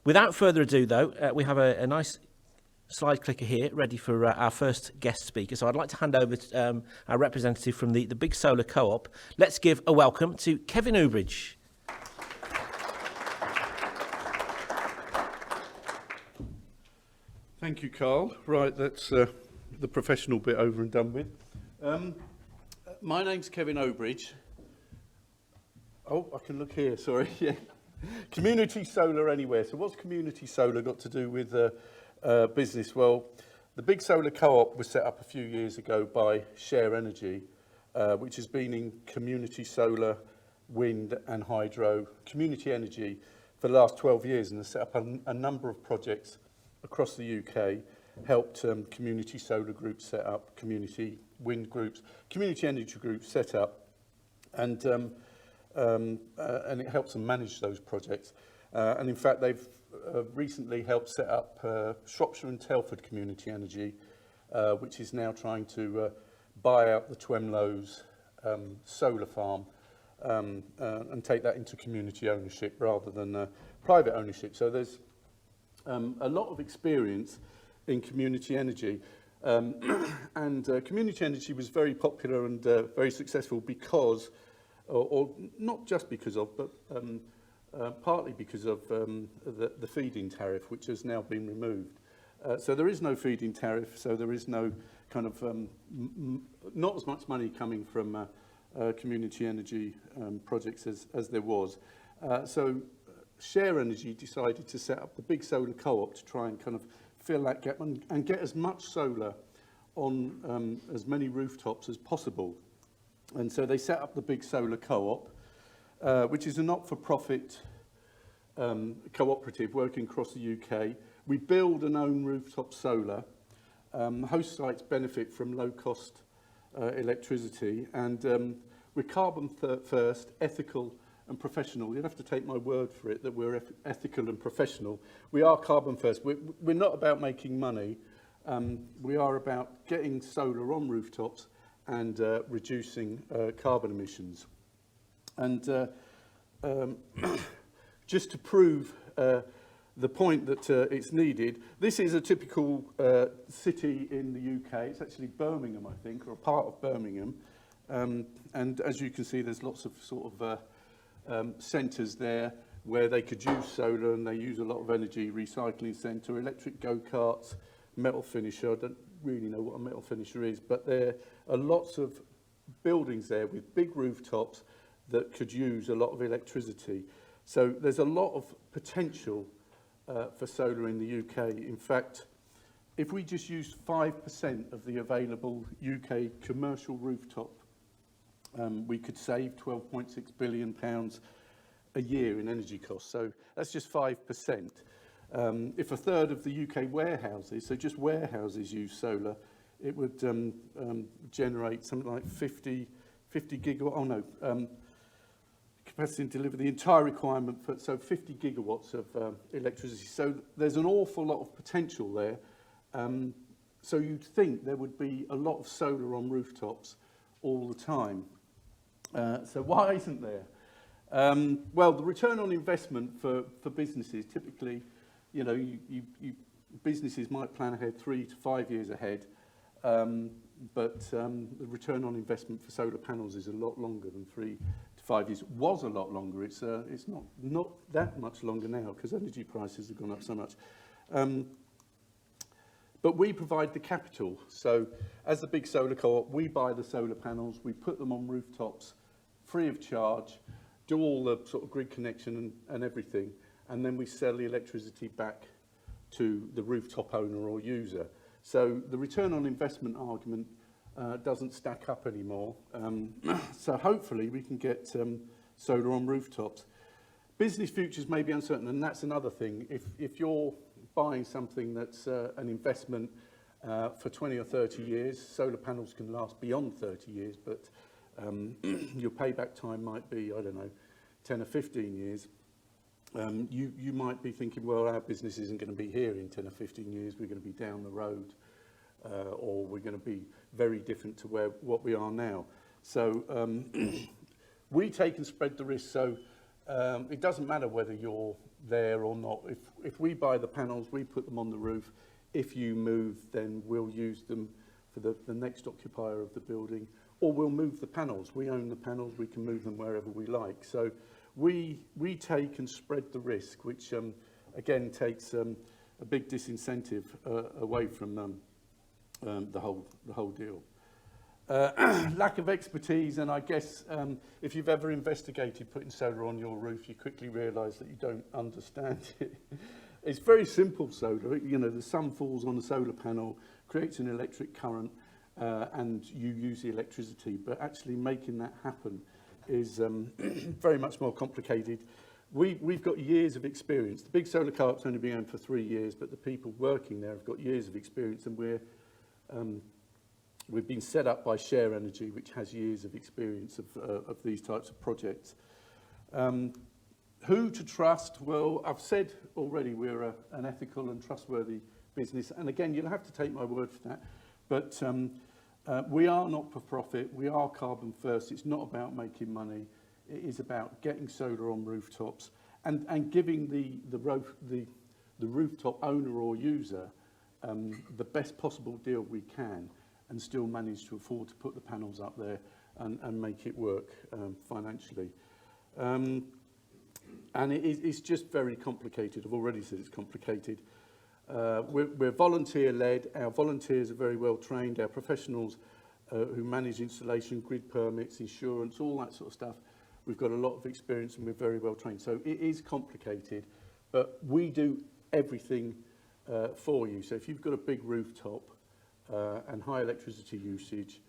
Without further ado, though, we have a nice slide clicker here ready for our first guest speaker. So I'd like to hand over to our representative from the Big Solar Co-op. Let's give a welcome to Kevin Oubridge. Thank you, Carl. Right, that's the professional bit over and done with. My name's Kevin Oubridge. Oh, I can look here, sorry. Yeah. Community solar anywhere. So what's community solar got to do with business? Well, the Big Solar Co-op was set up a few years ago by Share Energy, which has been in community solar, wind and hydro, community energy for the last 12 years, and has set up a number of projects across the UK, helped community solar groups set up, community wind groups, community energy groups set up, and it helps them manage those projects. And in fact, they've recently helped set up Shropshire and Telford Community Energy, which is now trying to buy out the Twemlow's solar farm and take that into community ownership rather than private ownership. So there's a lot of experience in community energy. And community energy was very popular and very successful because, or not just because of, but partly because of the feed-in tariff, which has now been removed. So there is no feed-in tariff, so there is no kind of, not as much money coming from community energy projects as there was. So Share Energy decided to set up the Big Solar Co-op to try and kind of fill that gap and get as much solar on as many rooftops as possible. And so they set up the Big Solar Co-op, which is a not-for-profit cooperative working across the UK. We build and own rooftop solar. Host sites benefit from low-cost electricity, and we're carbon first, ethical and professional. You'd have to take my word for it that we're ethical and professional. We are carbon first. We're not about making money. We are about getting solar on rooftops and reducing carbon emissions. And just to prove the point that it's needed, this is a typical city in the UK. It's actually Birmingham, I think, or a part of Birmingham. And as you can see, there's lots of sort of centres there where they could use solar, and they use a lot of energy. Recycling centre, electric go-karts, metal finisher. I don't really know what a metal finisher is, but there are lots of buildings there with big rooftops that could use a lot of electricity. So there's a lot of potential for solar in the UK. In fact, if we just used 5% of the available UK commercial rooftop, we could save £12.6 billion a year in energy costs. So that's just 5%. If a third of the UK warehouses, so just warehouses, use solar, it would generate something like 50 gigawatt, capacity to deliver the entire requirement for, so 50 gigawatts of electricity. So there's an awful lot of potential there. So you'd think there would be a lot of solar on rooftops all the time. So why isn't there? Well, the return on investment for businesses, typically, you know, businesses might plan ahead 3 to 5 years ahead, but the return on investment for solar panels is a lot longer than 3 to 5 years. It was a lot longer. It's not that much longer now because energy prices have gone up so much. But we provide the capital. So as the Big Solar Co-op, we buy the solar panels, we put them on rooftops free of charge, do all the sort of grid connection and everything, and then we sell the electricity back to the rooftop owner or user. So the return on investment argument doesn't stack up anymore. So hopefully we can get solar on rooftops. Business futures may be uncertain, and that's another thing. If you're buying something that's an investment for 20 or 30 years, solar panels can last beyond 30 years, but your payback time might be, I don't know, 10 or 15 years. You might be thinking, well, our business isn't going to be here in 10 or 15 years. We're going to be down the road, or we're going to be very different to what we are now. So we take and spread the risk. So It doesn't matter whether you're there or not. If we buy the panels, we put them on the roof. If you move, then we'll use them for the next occupier of the building, or we'll move the panels. We own the panels, we can move them wherever we like. So we take and spread the risk, which again takes a big disincentive away from the whole deal. Lack of expertise, and I guess if you've ever investigated putting solar on your roof, you quickly realise that you don't understand it. It's very simple solar. You know, the sun falls on a solar panel, creates an electric current, and you use the electricity. But actually making that happen is very much more complicated. We've got years of experience. The big solar co-op's only been going for 3 years, but the people working there have got years of experience, and we've been set up by Share Energy, which has years of experience of these types of projects. Who to trust? Well, I've said already we're an ethical and trustworthy business. And again, you'll have to take my word for that. But we are not for profit. We are carbon first. It's not about making money. It is about getting solar on rooftops and giving the rooftop owner or user the best possible deal we can, and still manage to afford to put the panels up there and make it work financially. And it's just very complicated. I've already said it's complicated. We're volunteer-led. Our volunteers are very well trained. Our professionals who manage installation, grid permits, insurance, all that sort of stuff, we've got a lot of experience and we're very well trained. So it is complicated, but we do everything for you. So if you've got a big rooftop and high electricity usage,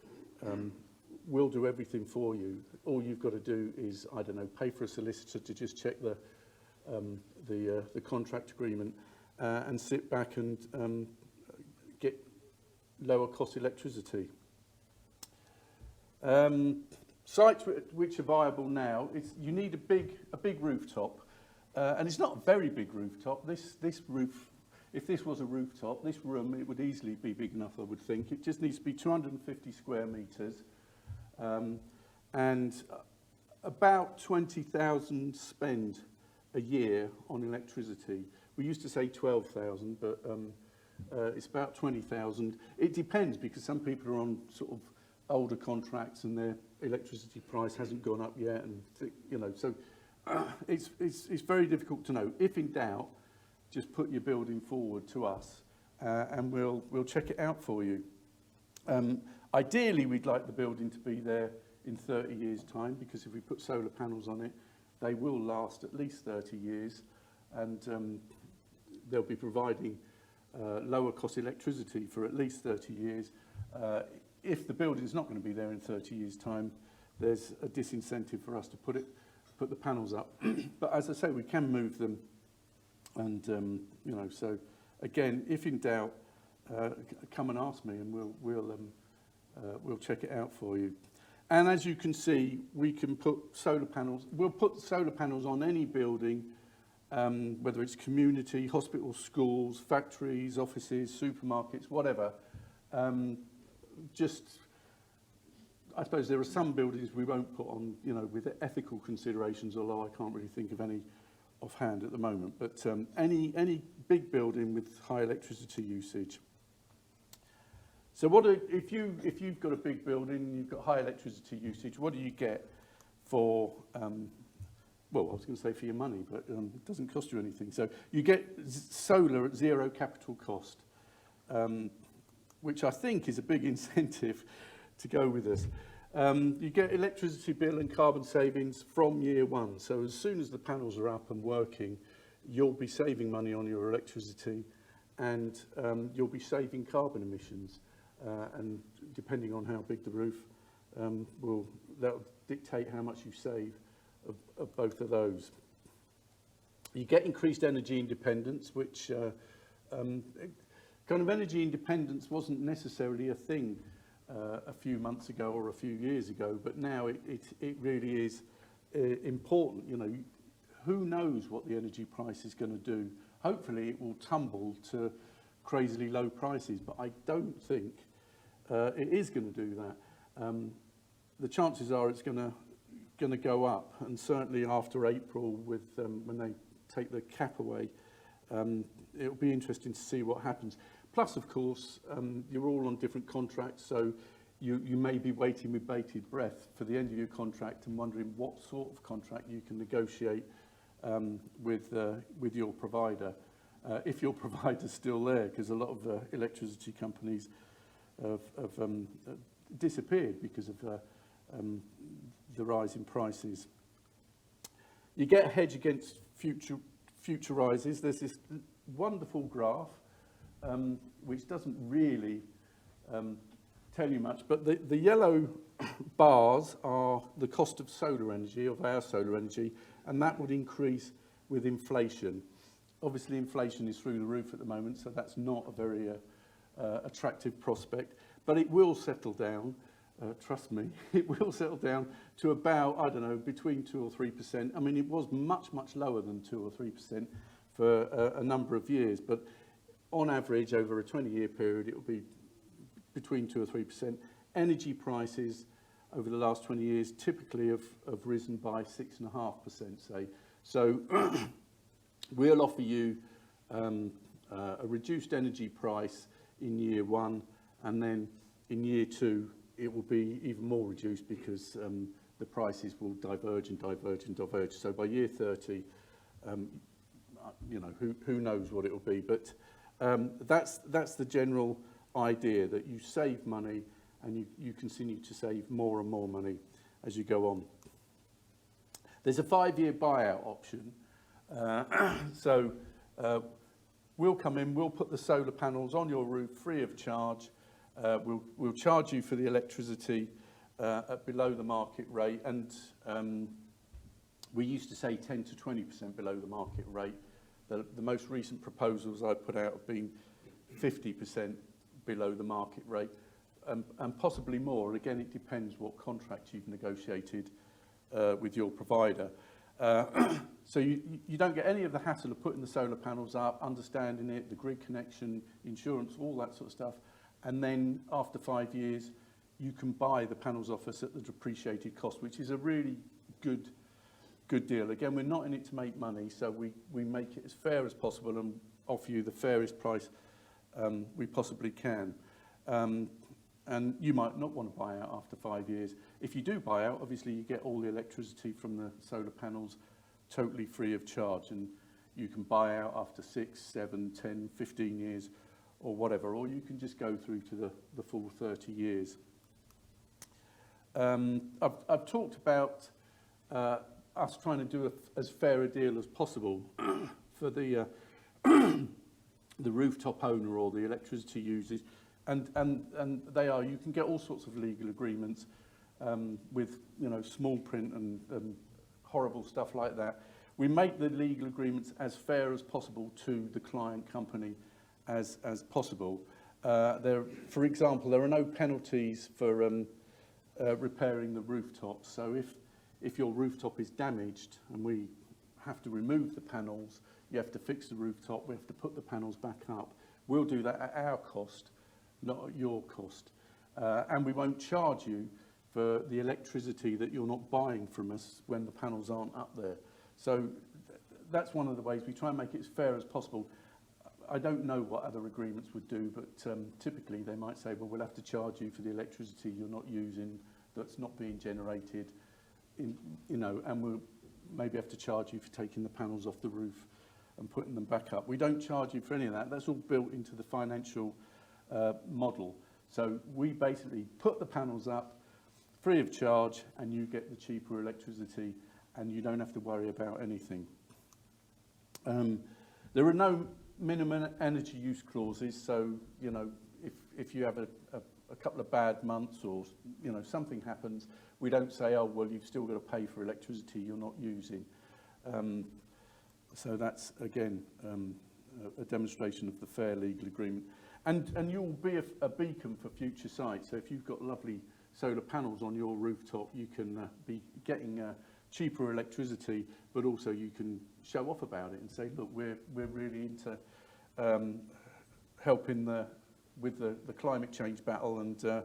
we'll do everything for you. All you've got to do is, I don't know, pay for a solicitor to just check the contract agreement and sit back and get lower cost electricity. Sites which are viable now, you need a big rooftop, and it's not a very big rooftop. This roof, if this was a rooftop, this room, it would easily be big enough, I would think. It just needs to be 250 square metres. And about 20,000 spend a year on electricity. We used to say 12,000, but it's about 20,000. It depends, because some people are on sort of older contracts and their electricity price hasn't gone up yet, and you know, so it's very difficult to know. If in doubt, just put your building forward to us, and we'll check it out for you. Ideally, we'd like the building to be there in 30 years' time, because if we put solar panels on it, they will last at least 30 years, and they'll be providing lower cost electricity for at least 30 years. If the building's not going to be there in 30 years' time, there's a disincentive for us to put the panels up. But as I say, we can move them, and you know, so again, if in doubt, come and ask me, and we'll check it out for you. And as you can see, we can put solar panels. We'll put solar panels on any building, whether it's community, hospitals, schools, factories, offices, supermarkets, whatever. I suppose there are some buildings we won't put on, you know, with ethical considerations, although I can't really think of any offhand at the moment. But any big building with high electricity usage. So if you've got a big building and you've got high electricity usage, what do you get for, well, I was going to say for your money, but it doesn't cost you anything. So you get solar at zero capital cost, which I think is a big incentive to go with us. You get electricity bill and carbon savings from year one. So as soon as the panels are up and working, you'll be saving money on your electricity, and you'll be saving carbon emissions. And depending on how big the roof, that'll dictate how much you save of both of those. You get increased energy independence, which kind of energy independence wasn't necessarily a thing a few months ago or a few years ago, but now it really is important. You know, who knows what the energy price is going to do? Hopefully it will tumble to crazily low prices, but I don't think it is going to do that. The chances are it's going to going to go up, and certainly after April, with when they take the cap away, it'll be interesting to see what happens. Plus, of course, you're all on different contracts, so you may be waiting with bated breath for the end of your contract and wondering what sort of contract you can negotiate with your provider, if your provider's still there, because a lot of electricity companies have disappeared because of the rise in prices. You get a hedge against future rises. There's this wonderful graph which doesn't really tell you much, but the yellow bars are the cost of solar energy, of our solar energy, and that would increase with inflation. Obviously, inflation is through the roof at the moment, so that's not a very attractive prospect, but it will settle down. Trust me, it will settle down to about, I don't know, between 2 or 3%. I mean, it was much, much lower than 2 or 3% for a number of years, but on average, over a 20-year period, it will be between 2 or 3%. Energy prices over the last 20 years typically have risen by 6.5%, say. So we'll offer you a reduced energy price in year 1, and then in year 2, it will be even more reduced because the prices will diverge and diverge and diverge. So by year 30, you know, who knows what it will be. But that's the general idea, that you save money and you continue to save more and more money as you go on. There's a 5-year buyout option. So we'll come in, we'll put the solar panels on your roof free of charge. We'll charge you for the electricity at below the market rate, and we used to say 10 to 20% below the market rate. The most recent proposals I put out have been 50% below the market rate, and possibly more. Again, it depends what contract you've negotiated with your provider. So you don't get any of the hassle of putting the solar panels up, understanding it, the grid connection, insurance, all that sort of stuff. And then after 5 years, you can buy the panels off us at the depreciated cost, which is a really good deal. Again, we're not in it to make money, so we make it as fair as possible and offer you the fairest price we possibly can. And you might not want to buy out after 5 years. If you do buy out, obviously you get all the electricity from the solar panels totally free of charge, and you can buy out after 6, 7, 10, 15 years or whatever, or you can just go through to the full 30 years. I've talked about us trying to do as fair a deal as possible for the rooftop owner or the electricity users, and they are, you can get all sorts of legal agreements with, you know, small print and horrible stuff like that. We make the legal agreements as fair as possible to the client company as possible. For example, there are no penalties for repairing the rooftops. So if your rooftop is damaged and we have to remove the panels, you have to fix the rooftop, we have to put the panels back up. We'll do that at our cost, not at your cost. And we won't charge you for the electricity that you're not buying from us when the panels aren't up there. So that's one of the ways we try and make it as fair as possible. I don't know what other agreements would do, but typically they might say, well, we'll have to charge you for the electricity you're not using, that's not being generated, you know, and we'll maybe have to charge you for taking the panels off the roof and putting them back up. We don't charge you for any of that. That's all built into the financial model. So we basically put the panels up free of charge, and you get the cheaper electricity, and you don't have to worry about anything. There are no minimum energy use clauses, so, you know, if you have a couple of bad months or, you know, something happens, we don't say, oh, well, you've still got to pay for electricity you're not using. So that's, again, a demonstration of the fair legal agreement. And you'll be a beacon for future sites. So if you've got lovely solar panels on your rooftop, you can be getting cheaper electricity, but also you can show off about it and say, look, we're really into helping with the climate change battle, and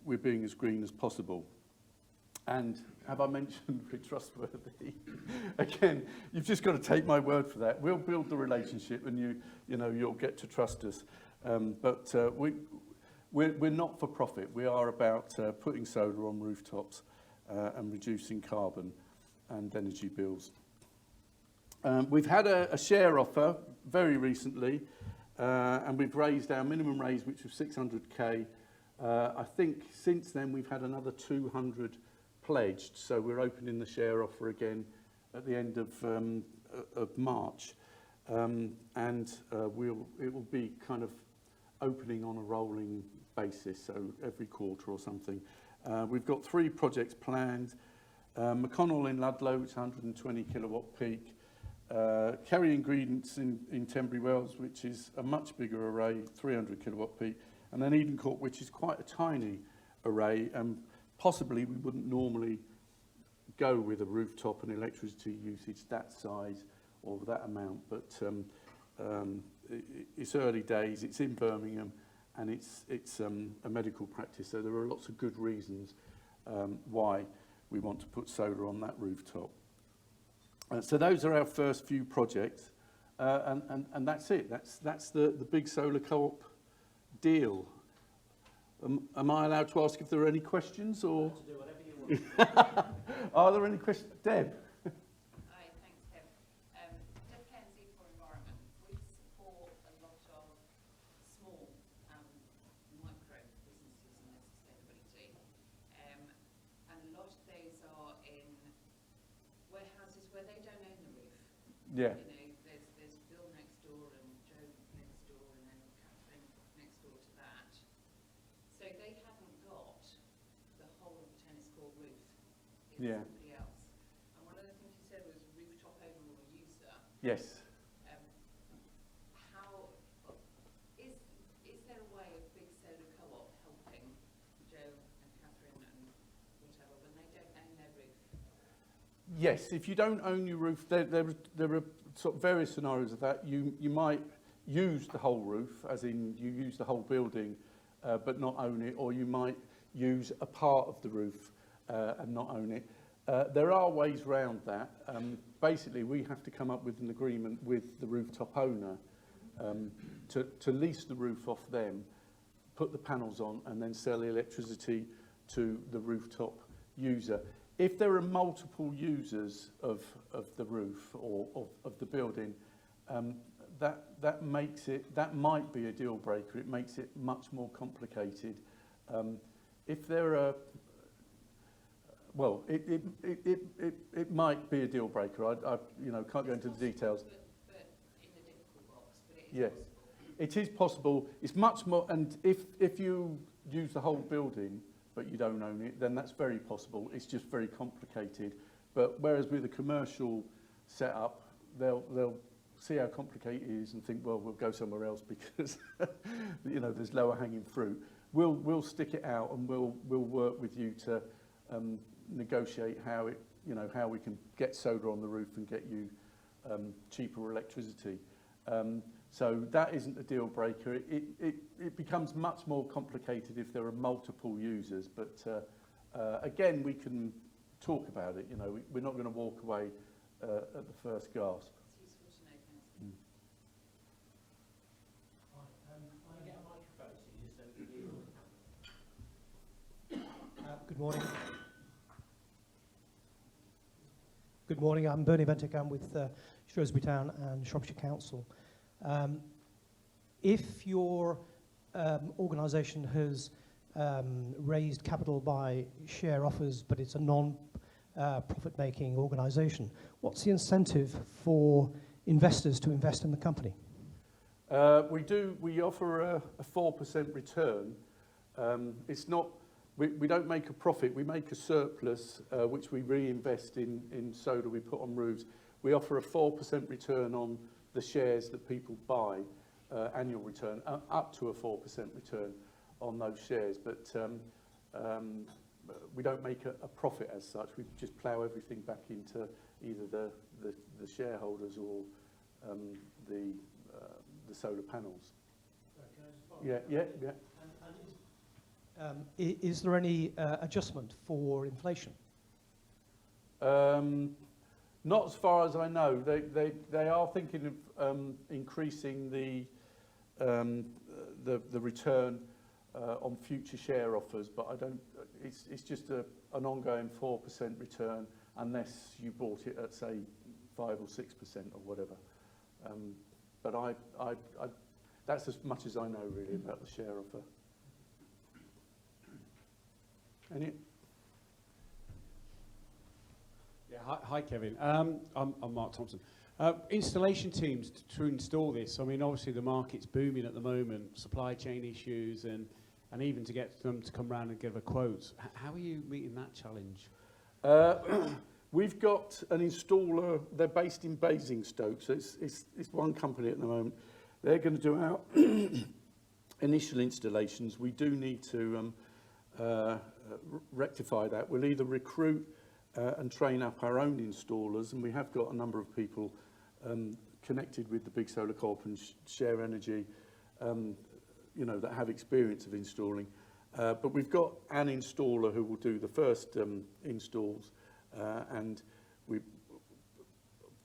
we're being as green as possible. And have I mentioned we're trustworthy? Again, you've just got to take my word for that. We'll build the relationship, and you'll get to trust us. But we're not for profit. We are about putting solar on rooftops and reducing carbon and energy bills. We've had a share offer very recently, and we've raised our minimum raise, which was 600k. I think since then we've had another 200 pledged, so we're opening the share offer again at the end of March, and it will be kind of opening on a rolling basis, so every quarter or something. We've got 3 projects planned. McConnell in Ludlow, which is 120 kilowatt peak. Kerry Ingredients in Tenbury Wells, which is a much bigger array, 300 kilowatt peak. And then Eden Court, which is quite a tiny array, and possibly we wouldn't normally go with a rooftop and electricity usage that size or that amount, but it's early days, it's in Birmingham, and it's a medical practice, so there are lots of good reasons why we want to put solar on that rooftop. So those are our first few projects, and that's it. That's the big solar co-op deal. Am I allowed to ask if there are any questions, or? To do whatever you want. Are there any questions? Deb? Hi, thanks, Kev. Deb Kenzie for Environment. We support a lot of small and micro businesses in their sustainability. And a lot of those are in warehouses where they don't own the roof. Yeah. You know, there's Bill next door and Joe next door and then Catherine next door to that. So they haven't got the whole of the tennis court roof. It's Yeah. somebody else. And one of the things you said was rooftop owner or user. Yes. How is there a way of big solar co-op helping Joe and Catherine and whatever when they don't own their roof? Yes, if you don't own your roof, there are sort of various scenarios of that. You might use the whole roof, as in you use the whole building, but not own it, or you might use a part of the roof and not own it. There are ways around that. Basically, we have to come up with an agreement with the rooftop owner to lease the roof off them, put the panels on, and then sell the electricity to the rooftop user. If there are multiple users of the roof or of the building, that might be a deal breaker. It makes it much more complicated. If there are, well, it might be a deal breaker. I can't go into the details. But in the difficult box, but it is Yes. possible. It is possible. It's much more, and if you use the whole building but you don't own it, then that's very possible. It's just very complicated. But whereas with a commercial setup, they'll see how complicated it is and think, well, we'll go somewhere else because there's lower hanging fruit. We'll stick it out, and we'll work with you to negotiate how we can get solar on the roof and get you cheaper electricity. So that isn't a deal breaker. It becomes much more complicated if there are multiple users, but again, we can talk about it. We're not going to walk away at the first gasp. It's useful to know, thanks. Can I get a microphone to you so you? Good morning. Good morning. I'm Bernie Bentic. I'm with Shrewsbury Town and Shropshire Council. If your organisation has raised capital by share offers, but it's a non-profit-making organisation, what's the incentive for investors to invest in the company? We offer a 4% return. It's not. We don't make a profit. We make a surplus, which we reinvest in solar we put on roofs. We offer a 4% return on the shares that people buy, annual return, up to a 4% return on those shares. But we don't make a profit as such. We just plough everything back into either the shareholders or the solar panels. Yeah. Is there any adjustment for inflation? Not as far as I know. They are thinking of increasing the return on future share offers, but I don't. It's just an ongoing 4% return unless you bought it at say 5 or 6% or whatever. But I that's as much as I know really about the share offer. Any? Yeah, hi Kevin. I'm Mark Thompson. Installation teams to install this. I mean, obviously the market's booming at the moment, supply chain issues, and even to get them to come round and give a quote. How are you meeting that challenge? We've got an installer. They're based in Basingstoke, so it's one company at the moment. They're going to do our initial installations. We do need to rectify that. We'll either recruit and train up our own installers, and we have got a number of people connected with the Big Solar Co-op and Share Energy, that have experience of installing. But we've got an installer who will do the first installs, and we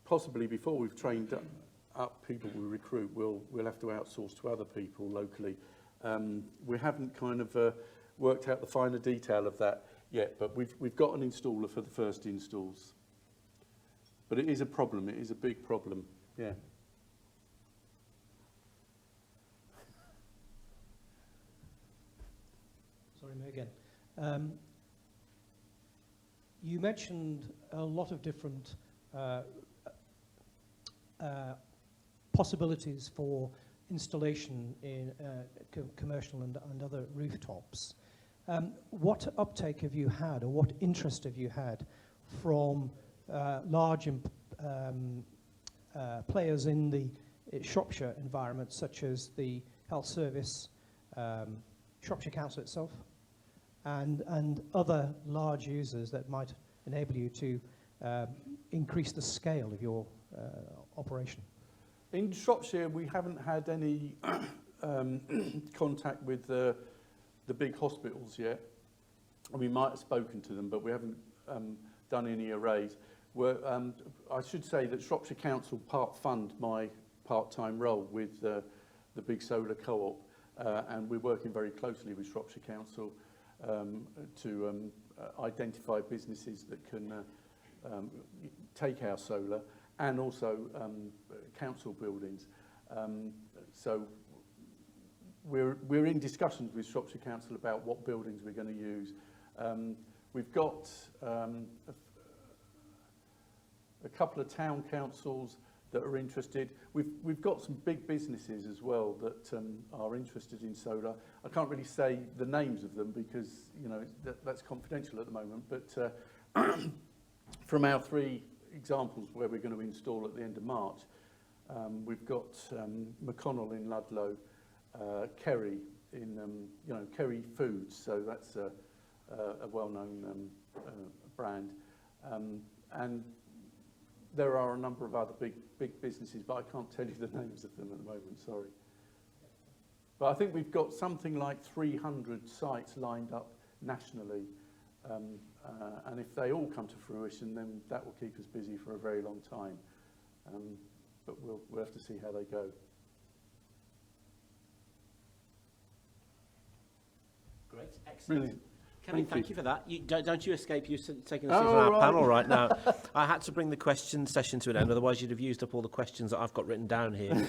possibly before we've trained up people we recruit, we'll have to outsource to other people locally. We haven't kind of worked out the finer detail of that yet, but we've got an installer for the first installs. But it is a problem. It is a big problem. Yeah. Sorry, me again. You mentioned a lot of different possibilities for installation in commercial and other rooftops. What uptake have you had, or what interest have you had from large players in the Shropshire environment, such as the Health Service, Shropshire Council itself, and other large users that might enable you to increase the scale of your operation? In Shropshire, we haven't had any contact with the big hospitals yet. We might have spoken to them, but we haven't done any arrays. I should say that Shropshire Council part-fund my part-time role with the Big Solar Co-op, and we're working very closely with Shropshire Council to identify businesses that can take our solar, and also council buildings. So we're in discussions with Shropshire Council about what buildings we're going to use. We've got a couple of town councils that are interested. We've got some big businesses as well that are interested in solar. I can't really say the names of them because that's confidential at the moment. But from our 3 examples where we're going to install at the end of March, we've got McConnell in Ludlow, Kerry in Kerry Foods, so that's a well-known brand, and there are a number of other big businesses, but I can't tell you the names of them at the moment, sorry. But I think we've got something like 300 sites lined up nationally, and if they all come to fruition, then that will keep us busy for a very long time. But we'll have to see how they go. Great, excellent. Brilliant. Kevin, thank you for that. Don't you escape. You're taking a seat Oh, on our right. panel right now. I had to bring the question session to an end, otherwise you'd have used up all the questions that I've got written down here.